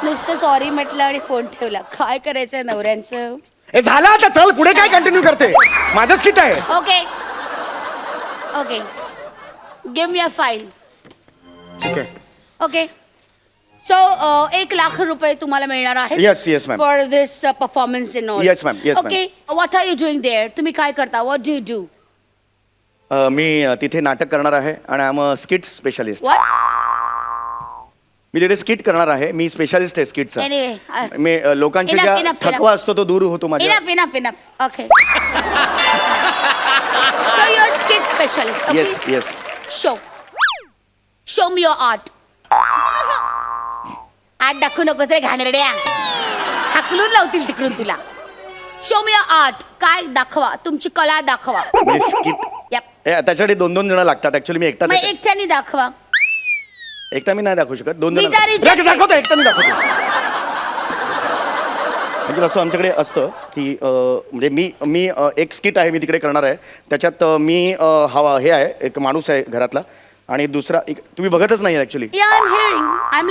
नुसतं सॉरी म्हटलं आणि फोन ठेवला. काय करायचंय नवऱ्यांचं? हे झालं आता चल पुढे काय कंटिन्यू करते माझंच किट आहे ओके ओके गिव्ह मी अ फाईल. ठीक आहे ओके सो 1 लाख रुपये तुम्हाला मिळणार आहेत. Yes, yes, ma'am. For this performance in all. Yes, ma'am. Yes, ma'am. Okay what are you doing there? तुम्ही काय करता? What do you do? मी तिथे नाटक करणार आहे आणि I am a skit specialist what? मी तिथे स्किट करणार आहे मी स्पेशालिस्ट आहे स्किटचा Anyway, मी लोकांची Enough, ज्या enough, थकवा असतो तो दूर होतो माझ्या Enough. Okay. So you're a skit specialist. Okay? Yes Show me your art. Art दाखवू नकोस रे घाणेरड्या. हाकलून लावतील तिकडून तुला. Show me your art. काय दाखवा तुमची कला दाखवा. म्हणजे स्किट Yep. त्याच्यासाठी 2 जण लागतात ऍक्च्युली मी एकटाच मग आहे. एकट्याने दाखवा. एकटा मी नाही दाखवू शकत 2 जण Visa rejected. दाखवतो एकटा मी दाखवतो म्हणजे असं आमच्याकडे असतं की म्हणजे मी एक स्किट आहे मी तिकडे करणार आहे त्याच्यात मी हवा हे आहे एक माणूस आहे घरातला आणि दुसरा तुम्ही बघतच नाही actually Yeah, I'm hearing. I'm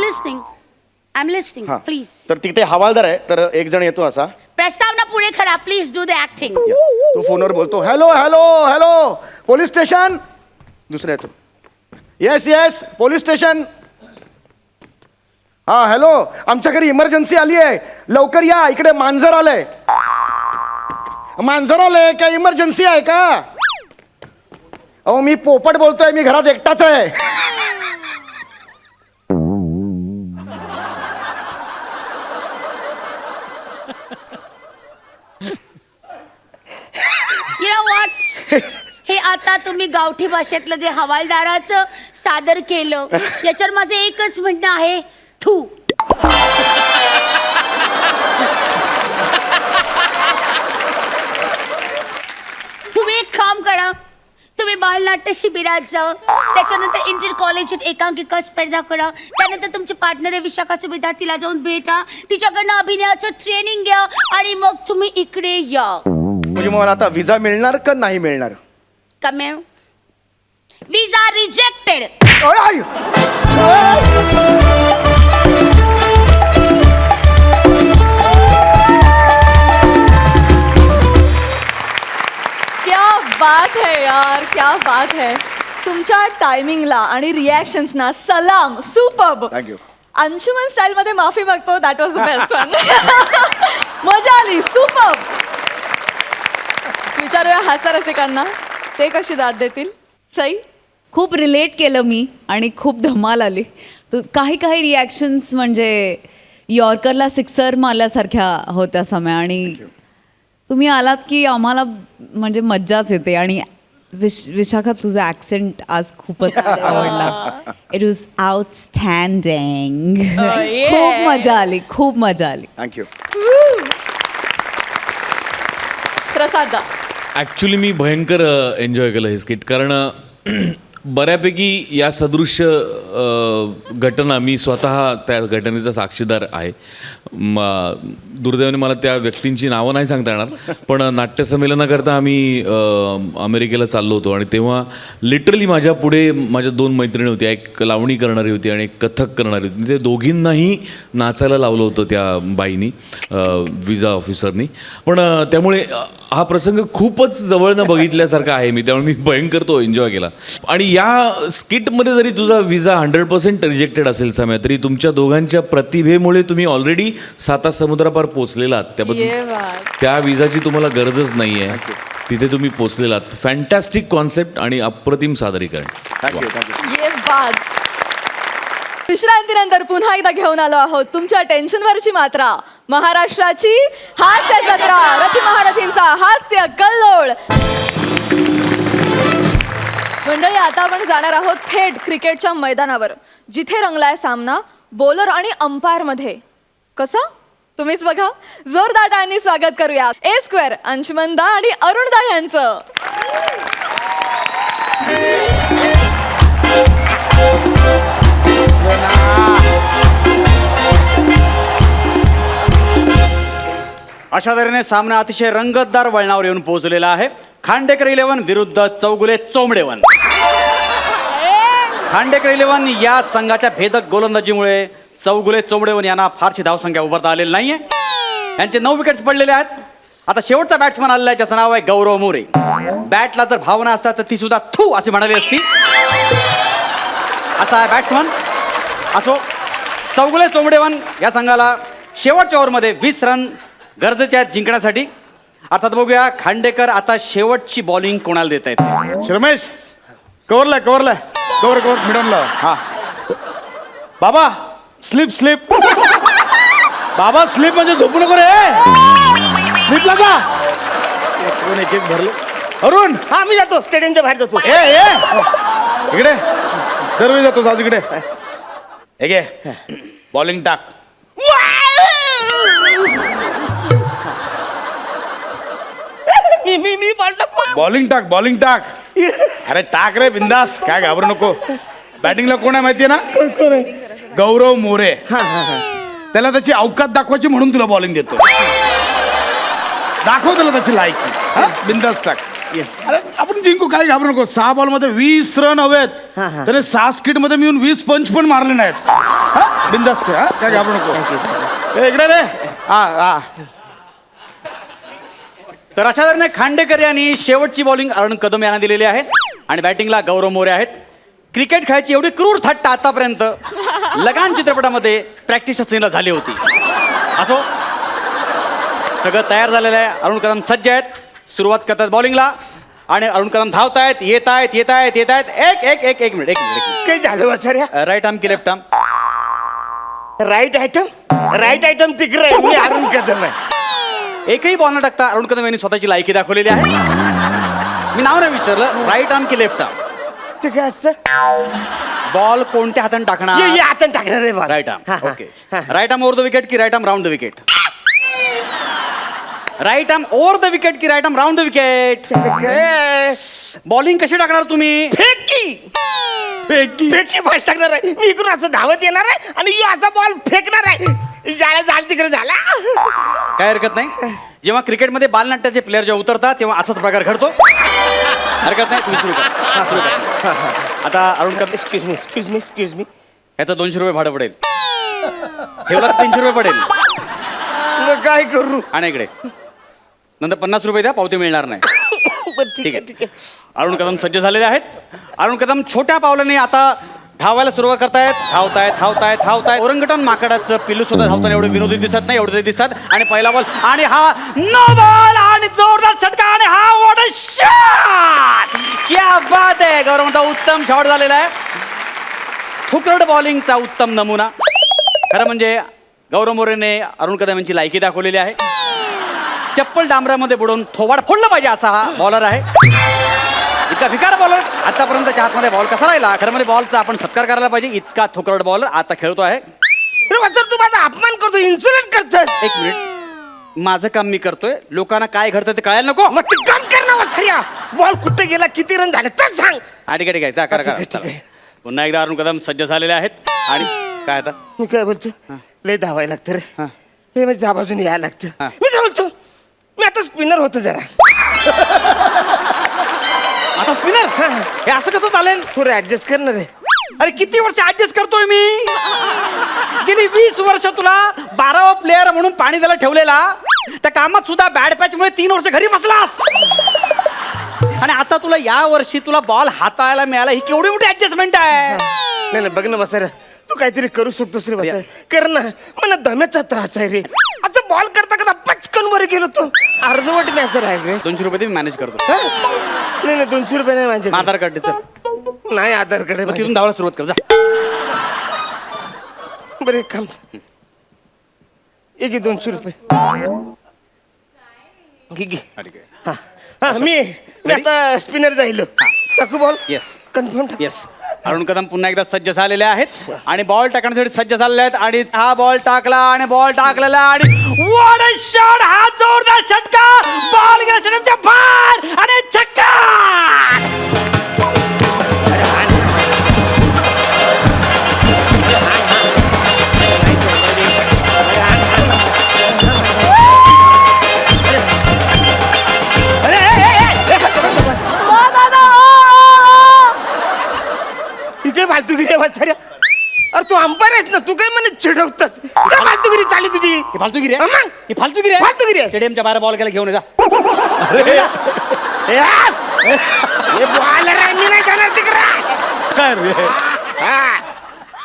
listening. हा Please. तर तिथे हवालदार आहे तर एक जण येतो असा प्रस्तावना पुढे करा. Please do the acting. तो फोनवर बोलतो hello hello hello police station दुसरा येतो येस पोलीस स्टेशन हा हॅलो आमच्या घरी इमर्जन्सी आली आहे लवकर या इकडे मांजर आलंय काय इमर्जन्सी आहे का अहो मी पोपट बोलतोय मी घरात एकटाच आहे आता तुम्ही गावठी भाषेतलं जे हवालदाराचं सादर केलं याच्यावर माझं एकच म्हणणं आहे, थू. तुम्ही एक काम करा, तुम्ही बालनाट्य शिबिरात जा, त्याच्यानंतर इंटर कॉलेजात एकांकिका स्पर्धा करा, त्यानंतर तुमची पार्टनर आहे विशाखा सुभेदार, तिला जाऊन भेटा, तिच्याकडनं अभिनयाचं ट्रेनिंग घ्या आणि मग तुम्ही इकडे या. म्हणजे मला आता विजा मिळणार का नाही मिळणार? कमेंट विजा रिजेक्टेड. क्या बात है यार, क्या बात है. तुमच्या टायमिंगला आणि रिॲक्शन्सना सलाम. सुपर्ब. थँक्यू. अंशुमन स्टाईल मध्ये माफी मागतो. That was the best one. मजा आली. सुपर्ब. विचारूया हास्य रसिकांना ते कशी दाद देतील. सई. खूप रिलेट केलं मी आणि खूप धमाल आली. काही काही रिॲक्शन्स म्हणजे यॉर्करला सिक्सर मारल्यासारख्या होत्या समय, आणि तुम्ही आलात की आम्हाला म्हणजे मज्जाच येते. आणि विशाखा तुझा ॲक्सेंट आज खूपच आवडला. It was outstanding. yeah. खूप मजा आली, खूप मजा आली. थँक्यू. प्रसाद दा. ॲक्च्युली मी भयंकर एन्जॉय केलं हे स्किट, कारण बऱ्यापैकी या सदृश्य घटना मी स्वतः त्या घटनेचा साक्षीदार आहे. दुर्दैवाने मला त्या व्यक्तींची नावं नाही सांगता येणार, पण नाट्यसंमेलनाकरता आम्ही अमेरिकेला चाललो होतो आणि तेव्हा लिटरली माझ्या पुढे माझ्या 2 मैत्रिणी होत्या. एक लावणी करणारी होती आणि एक कथक करणारी होती. ते दोघींनाही नाचायला लावलं होतं त्या बाईनी, विजा ऑफिसरनी. पण त्यामुळे हा प्रसंग खूपच जवळनं बघितल्यासारखा आहे मी, त्यामुळे मी भयंकर तो एन्जॉय केला. आणि या स्किटमध्ये जरी तुझा विजा 100% रिजेक्टेड असेल समय, तरी तुमच्या दोघांच्या प्रतिभेमुळे तुम्ही ऑलरेडी 7 समुद्रापार पोचलेला आहात. त्याबद्दल त्या विजाची तुम्हाला गरजच नाही आहे. तिथे तुम्ही पोचलेलात. फॅन्टॅस्टिक कॉन्सेप्ट आणि अप्रतिम सादरीकरण. थँक्यू. थँक्यू. ये बात. विश्रांतीनंतर पुन्हा एकदा घेऊन आलो आहोत तुमच्या टेन्शनवरची मात्रा. महाराष्ट्राची हास्य जत्रा, रथी महारथींचा हास्य कल्लोळ. मंडळी, आता आपण जाणार आहोत थेट क्रिकेटच्या मैदानावर, जिथे रंगलाय सामना बॉलर आणि अंपायर मध्ये. कसा? तुम्हीच बघा. जोरदार टाळ्यांनी स्वागत करूया A² अंशुमन दा आणि अरुण दा यांचं. अशा तऱ्हेने सामना अतिशय रंगतदार वळणावर येऊन पोहोचलेला आहे. खांडेकर 11 विरुद्ध चौगुले चोंबडे 1. खांडेकर 11 या संघाच्या भेदक गोलंदाजीमुळे चौगुले चोंबडे 1 यांना फारशी धावसंख्या उभारता आलेली नाहीये. यांचे 9 विकेट्स पडलेले आहेत. आता शेवटचा बॅट्समन आलेला आहे, ज्याचं नाव आहे गौरव मोरे. बॅटला जर भावना असतात तर ती सुद्धा थू अशी म्हणाली असती. असा आहे बॅट्समन. असो, चौगुले चोंबडे 1 या संघाला शेवटच्या ओव्हरमध्ये 20 रन गरजेचे आहेत जिंकण्यासाठी. अर्थात बघूया खांडेकर आता शेवटची बॉलिंग कोणाला देत आहेत. श्रमेश, कवरलाय कवर मिडनला. हा बाबा, स्लिप बाबा, स्लिप म्हणजे झोपू नको रे. स्लिपला जा. कोण एक भरले. अरुण. हा, मी जातो स्टेडियमच्या बाहेर जातो. इकडे दरवेळी जातो. आज इकडे हे घे, बॉलिंग टाक. मी बॉलिंग टाक. अरे टाक रे, बिंदास. काय घाबरू नको. बॅटिंगला कोण आहे माहितीये ना? गौरव मोरे. त्याला त्याची अवकात दाखवायची म्हणून तुला बॉलिंग देतो. दाखव त्याला त्याची लायकी. बिंदास टाक. अरे आपण जिंकू, काय घाबरू नको. 6 बॉलमध्ये 20 रन हवेत. त्याने 6 स्किट मध्ये मिळून 20 पंच पण मारले नाहीत. बिंदास खेळ. काय घाबरू नको. इकडे रे. हा. तर अशा तऱ्हेने खांडेकर यांनी शेवटची बॉलिंग अरुण कदम यांना दिलेली आहे आणि बॅटिंगला गौरव मोरे आहेत. क्रिकेट खेळायची एवढी क्रूर थट्टा आतापर्यंत लगान चित्रपटामध्ये प्रॅक्टिसच्या सीनला झाली होती. असो, सगळं तयार झालेलं आहे. अरुण कदम सज्ज आहेत. सुरुवात करतात बॉलिंगला आणि अरुण कदम धावतायत. येत आहेत. एक मिनिट. काय झालं वासऱ्या? राईट आर्म की लेफ्ट आर्म? राईट आयटम तिकडे. मी अरुण कदम आहे. एकही बॉल न टाकता अरुण कदम यांनी स्वतःची लायकी दाखवलेली आहे. मी नाव नाही विचारलं. राईट आर्म की लेफ्ट आर्म? ते काय असतं? बॉल कोणत्या हाताने टाकणार? ये हाताने टाकणार आहे बॉल. राईट हा, आर्म. हा, ओके. हा. Right arm over the wicket की right arm round the wicket? Right arm over the wicket की right arm round the wicket? Bowling कशी टाकणार तुम्ही? फेकी फेकी बॉल टाकणार आहे. मी इकडून असं धावत येणार आहे आणि यो असा बॉल फेकणार आहे. झाला झाला तिकडे झाला. काय हरकत नाही. जेव्हा क्रिकेटमध्ये बालनाट्याचे प्लेअर जेव्हा उतरतात तेव्हा असाच प्रकार घडतो. हरकत नाही, तुम्ही सुरू करा. सुरू करा. आता अरुण कदम, एक्सक्यूज मी याचं 200 रुपये भाडं पडेल. ठेवला तर 300 रुपये पडेल. मग काय करू? आणि इकडे नंतर 50 रुपये द्या, पावती मिळणार नाही. बरं, ठीक आहे. अरुण कदम सज्ज झालेले आहेत. अरुण कदम छोट्या पावलाने आता धावायला सुरुवात करतायत. ओरंगटन माकडाचं पिल्लू सुद्धा धावताना एवढे विनोदी दिसत नाही, एवढे दिसतात. आणि पहिला बॉल आणि हा नो बॉल आणि जोरदार छटका आणि हा वॉट अ शॉट! क्या बात आहे! गौरवचा उत्तम शॉट झालेला आहे. थुकरड बॉलिंगचा उत्तम नमुना. खरं म्हणजे गौरव मोरेने अरुण कदम यांची लायकी दाखवलेली आहे. चप्पल डांबरामध्ये बुडवून थोबाड फोडलं पाहिजे असा हा बॉलर आहे. इतका भिकार बॉलर आतापर्यंतच्या हातमध्ये बॉल कसा राहिला? खरं म्हणजे बॉलचा आपण सत्कार करायला पाहिजे. इतका थोकरड बॉलर आता खेळतो आहे. सर तू माझा अपमान करतो, इन्सुलेट करतोस. एक मिनिट, माझं काम मी करतोय. लोकांना काय घडतं ते कळायला नको. मग ते काम कर ना वसर्या. बॉल कुठे गेला, किती रन झाले तर सांग. ठीक आहे जा, करा करा. ठीक आहे. चला. पुन्हा एकदा अरुण कदम सज्ज झालेले आहेत. आणि काय आता मी काय बोलतो, लय धावायला लागतं रे. हा. हे म्हणजे त्या बाजूने यायला लागतं. हा. मी काय बोलतो, मी आता स्पिनर होतो जरा. आता स्पिनर? हे असं कसं चालेल? थोडं ऍडजस्ट करणार आहे. अरे किती वर्ष ऍडजस्ट करतोय मी. गेली 20 वर्ष तुला 12वा प्लेअर म्हणून पाणी द्यायला ठेवलेला. त्या कामात सुद्धा बॅड पॅच मुळे 3 वर्ष घरी बसलास. आणि आता तुला या वर्षी तुला बॉल हाताळायला मिळाला, ही केवढी मोठी ऍडजस्टमेंट आहे. नाही बघ ना वसर्या, तू काहीतरी करू शकतोस रे वसर्या. कर ना, मला दम्याचा त्रास आहे रे. असं बॉल करता पचकन वर गेलो तो. अर्धवट मॅच राहील रे. 200 रुपये ते मी मॅनेज करतो. नाही 200 रुपये नाही माझे. आधार कार्ड दे, चल. नाही आधार कार्ड आहे माझे. तिथून धावायला सुरुवात कर जा. बरं एक काम, एक 200 रुपये घे. हा मी आता स्पिनर जाईल. टाकू ball. Yes confirm. Yes. Arun Kadam पुन्हा एकदा सज्ज झालेले आहेत आणि बॉल टाकण्यासाठी सज्ज झालेले आहेत. आणि हा बॉल टाकला आणि बॉल टाकलेला आणि व्हॉट अ शॉट! हा जोरदार षटका. बॉल गेला स्टेडियमच्या बाहेर आणि छक्का. काय फालतूगिरी आहे वसर्या? अरे तू अंपायर आहेस ना, तू काय म्हणे चिडवतस? काय फालतूगिरी चालली तुझी? ही फालतूगिरी आहे. मग? ही फालतूगिरी आहे. फालतूगिरी आहे. स्टेडियमच्या बाहेर बॉल गेला, घेऊन ये जा. हे बॉलर आहे, मी नाही जाणार तिकडे.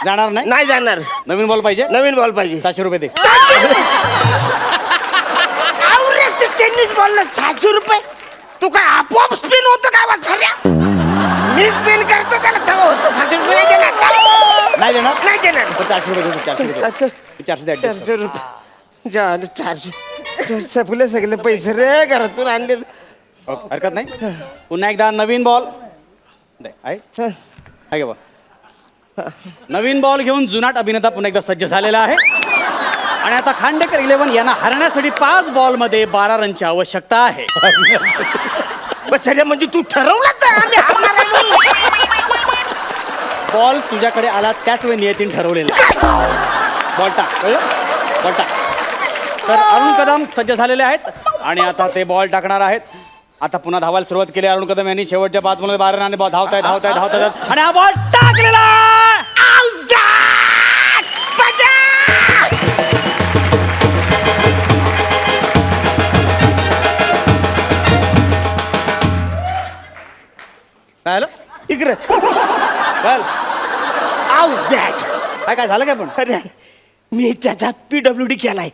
जाणार नाही. नाही जाणार. नवीन बॉल पाहिजे. नवीन बॉल पाहिजे. 700 रुपये दे. टेनिस बॉलला 700 रुपये? तू काय आपोआप स्पिन होतो काय वसर्या? मी स्पिन करतो त्याला तेव्हा होतो. 700 रुपये नाही देणार. नाही देणार. नाही देणार. पण 400 रुपये दे. 400 रुपये. 400 दे. 400 रुपये. झालं 400. सपले सगळे पैसे रे घरातून आणलेले. हरकत नाही. पुन्हा एकदा नवीन बॉल आहे बा. नवीन बॉल घेऊन जुनाट अभिनेता पुन्हा एकदा सज्ज झालेला आहे. आणि आता खांडेकर 11 यांना हरण्यासाठी 5 बॉलमध्ये 12 रनची आवश्यकता आहे. वसर्या म्हणजे तू ठरवलंच आहे आम्ही हारणार आहे. बॉल तुझ्याकडे आला त्याच वेळी नियतीने ठरवलेला. बॉल टाक, कळलं? बॉल टाक. तर अरुण कदम सज्ज झालेले आहेत आणि आता ते बॉल टाकणार आहेत. आता पुन्हा धावायला सुरुवात केली अरुण कदम यांनी. शेवटच्या 5 मध्ये 12 रनाने बॉल धावतायत आणि हा बॉल टाकलेला. काय झालं? इकडे काय काय झालं काय? पण अरे मी त्याचा PWD केलाय.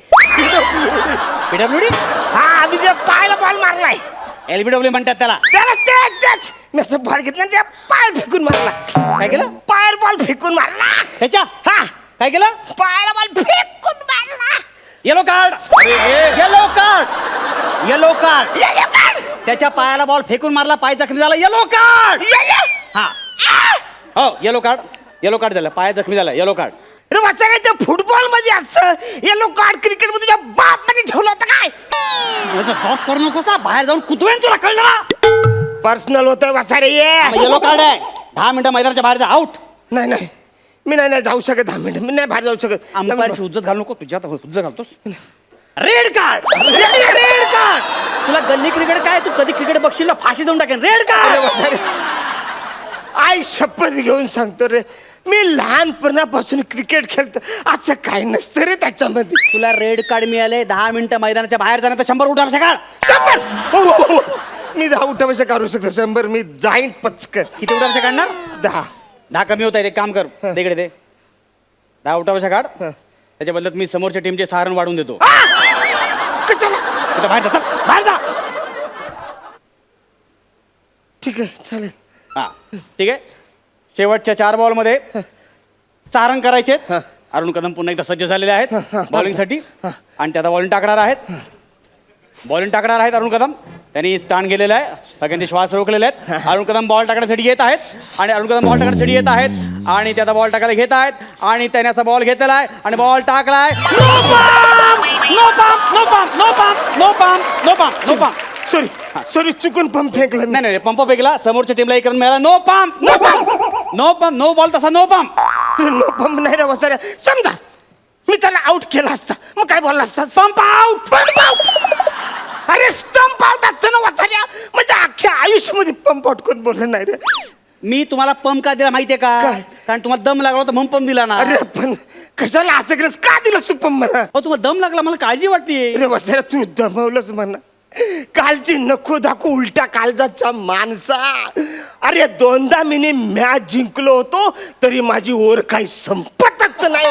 पीडब्ल्यूडी. हा आम्ही त्या पायाला बॉल मारलाय. LBW म्हणतात त्याला. त्याला तेच मी असं बॉल घेतला त्या पाय फेकून मारला. काय केलं? पायर बॉल फेकून मारला. त्याच्या हा काय केलं? पायाला बॉल फेकून मारला. Yellow card. Yellow card. Yellow card. ये कार्ड. त्याच्या पायाला बॉल फेकून मारला, पाय जखमी झाला, येलो कार्ड. हा हो, येलो कार्ड झालं, पाय जखमी झाला, येलो कार्ड. अरे वाचायला ते फुटबॉल मध्ये असतं येलो कार्ड, क्रिकेट मध्ये तुझ्या बापाने ठेवलं होतं काय? बॉक करू नकोस, बाहेर जाऊन कुतवेन तुला, कळलं ना? पर्सनल होतं वाचायला ये. येलो कार्ड आहे, 10 मिनिटं मैदानाच्या बाहेर जा, आउट. नाही मी नाही जाऊ शकत 10 मिनिटं, मी नाही बाहेर जाऊ शकत. अंपायरची उज्जत घालू नको, तुझ्या उज्जत घालतोस. Red card, red card. तुला गल्ली क्रिकेट काय, तू कधी क्रिकेट बघशील फाशी देऊन टाकेन. Red card. आई शपथ घेऊन सांगतो रे, मी लहानपणापासून क्रिकेट खेळतो, असं काय नसतं रे त्याच्यामध्ये. तुला रेड कार्ड मिळाले, 10 मिनिटं मैदानाच्या बाहेर जाण्यात 100 उठा काढ. 100 हो. मी 10 उठावशा काढू शकतो, 100 मी जाईन पचकन. किती उठावशा काढणार? 10 कमी होत आहे, एक काम कर, तिकडे दे 10 उठावशा काढ. त्याच्या बदल्यात मी समोरच्या टीमचे सहारण वाढून देतो. कशाला? आता बाहेर जा, चल, बाहेर जा. ठीक आहे चालेल. हा ठीक आहे. शेवटच्या 4 बॉलमध्ये सारंग करायचे. अरुण कदम पुन्हा एकदा सज्ज झालेले आहेत बॉलिंगसाठी आणि ते आता बॉलिंग टाकणार आहेत. अरुण कदम त्यांनी स्टँड गेलेला आहे, सगळ्यांचे श्वास रोखलेले आहेत. अरुण कदम बॉल टाकण्यासाठी येत आहेत आणि ते आता बॉल टाकायला घेत आहेत आणि त्याने असा बॉल घेतलेला आहे आणि बॉल टाकलाय. No pump. सॉरी चुकून पंप फेकला. नाही पंप फेकला, समोरच्या टीमला एक रन मिळाला. नो पम्प, नो बॉल, तसा नो पम्प. नो पंप नाही रे वसाऱ्या. समजा मी त्याला आउट केला असता, मग काय बोलला असता? Pump out. अरे स्टंप आउट असतं ना वसाऱ्या, म्हणजे अख्ख्या आयुष्यामध्ये पंप आउट कोण बोललं नाही रे. मी तुम्हाला पंप का दिला माहितीये का? काय? कारण तुम्हाला दम लागला होता म्हणून पंप दिला ना. अरे पण कशाला असं केलंस, का दिलं तू पंप मला? हो तुम्हाला दम लागला, मला काळजी वाटते. अरे वसाऱ्या तू दमवलंच म्हणा. कालची नको दाखव उलट्या काळजाचा माणसा. अरे 2दा मी मॅच जिंकलो होतो तरी माझी ओर काही संपतच नाही.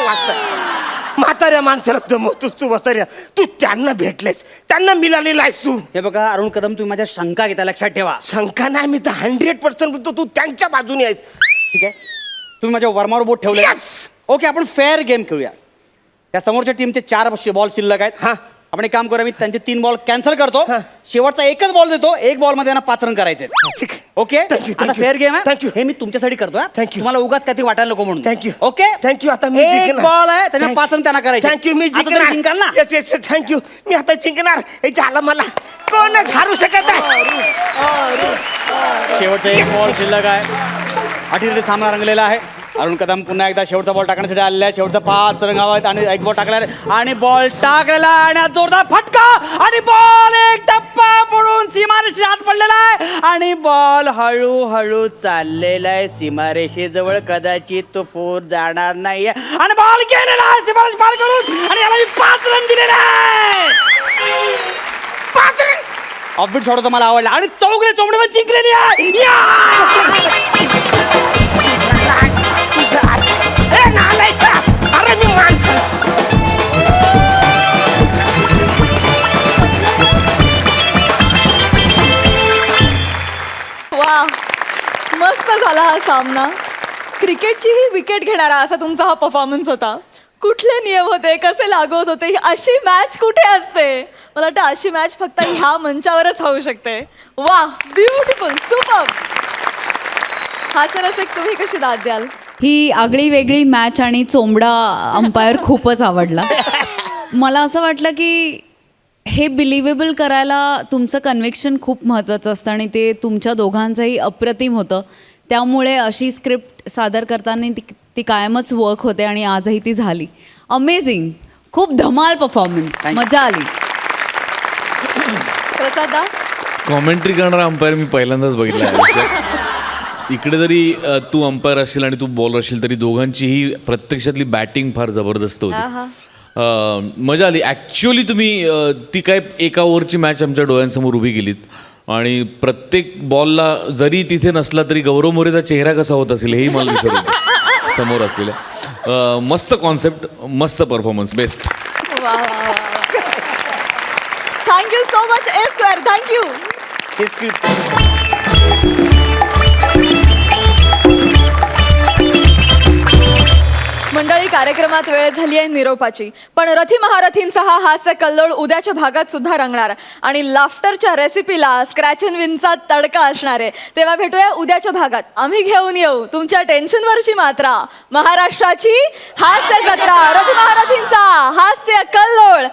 म्हाताऱ्या माणसाला दमवतोस तू वसाऱ्या. तू त्यांना भेटलेस, त्यांना मिळालेला आहेस तू. हे बघा अरुण कदम, तुम्ही माझ्या शंका घेता, लक्षात ठेवा. शंका नाही, मी तर 100% बोलतो तू त्यांच्या बाजूने आहेस. ठीक आहे, तुम्ही माझ्या वर्मावर बोट ठेवले. Yes! ओके, आपण फेअर गेम खेळूया. त्या समोरच्या टीमचे 4 बॉल शिल्लक आहेत. हा. आपण एक काम करूया, मी त्यांचे 3 बॉल कॅन्सल करतो. शेवटचा एकच बॉल देतो, 1 बॉल मध्ये त्यांना 5 रन करायचे. ठीक आहे. ओके, Thank you, thank आता you. फेअर गेम आहे. Thank you. हे मी तुमच्यासाठी करतो. Thank you. तुम्हाला उगाच काहीतरी वाटायला नको म्हणून. Thank you. Okay, Thank you. आता मी एक जिंकणार. बॉल आहे, त्यांना 5 रन त्यांना करायचे. थँक्यू, मी आता तरी जिंकाल ना. येस थँक्यू, मी आता जिंकणार. हे झालं, मला कोणच हारू शकत नाही. शेवटचा 1 बॉल शिल्लक आहे. अटीतटी सामना रंगलेला आहे. अरुण कदम पुन्हा एकदा शेवटचा बॉल टाकण्यासाठी आलेला आहे. शेवटचा 5 रन आहेत आणि 1 बॉल टाकला आणि बॉल टाकलेला आणि जोरदार फटका आणि बॉल एक टप्पा पडून सीमारेषे आत पडलेला आहे आणि बॉल हळूहळू चाललेला आहे सीमारेषेजवळ. कदाचित तो फोर जाणार नाहीये आणि बॉल गेलेला आहे सीमारेषे पार करून आणि याला मी 5 रन दिलेले आहेत. 5 रन. ऑफबीट शॉट होता, मला आवडला आणि चौघडे चौघडे पण जिंकलेली आहे. ए, नालायका. अरे मी माणसं. वा, मस्त झाला हा सामना. क्रिकेटची ही विकेट घेणारा असा तुमचा हा परफॉर्मन्स होता. कुठले नियम होते, कसे लागवत होते, ही अशी मॅच कुठे असते? मला वाटतं अशी मॅच फक्त ह्या मंचावरच होऊ शकते. वा, ब्युटिफुल, सुपर. हा सर, एक तुम्ही कशी दाद द्याल? ही आगळी वेगळी मॅच आणि चोंबडा अंपायर खूपच आवडला. मला असं वाटलं की हे बिलिव्हेबल करायला तुमचं कन्व्हिक्शन खूप महत्त्वाचं असतं आणि ते तुमच्या दोघांचंही अप्रतिम होतं. त्यामुळे अशी स्क्रिप्ट सादर करताना ती कायमच वर्क होते आणि आजही ती झाली. अमेझिंग, खूप धमाल परफॉर्मन्स, मजा आली. प्रसादा, कॉमेंट्री करणारा अंपायर मी पहिल्यांदाच बघितला आहे. इकडे जरी तू अंपायर असशील आणि तू बॉलर असशील तरी दोघांचीही प्रत्यक्षातली बॅटिंग फार जबरदस्त होती. मजा आली. ॲक्च्युअली तुम्ही ती काय 1 ओव्हरची मॅच आमच्या डोळ्यांसमोर उभी केलीत आणि प्रत्येक बॉलला जरी तिथे नसला तरी गौरव मोरेचा चेहरा कसा होत असेल हेही मला दिसत होतं समोर असलेल्या. मस्त कॉन्सेप्ट, मस्त परफॉर्मन्स, बेस्ट. वा, thank you so much A2. Thank you. मंडळी, कार्यक्रमात वेळ झाली आहे निरोपाची, पण रथी महारथींचा हा हास्य कल्लोळ उद्याच्या भागात सुद्धा रंगणार आणि लाफ्टरच्या रेसिपीला स्क्रॅच अँड विनचा तडका असणार आहे. तेव्हा भेटूया उद्याच्या भागात. आम्ही घेऊन येऊ तुमच्या टेन्शनवरची मात्रा, महाराष्ट्राची हास्य जत्रा, रथी महारथींचा हास्य कल्लोळ.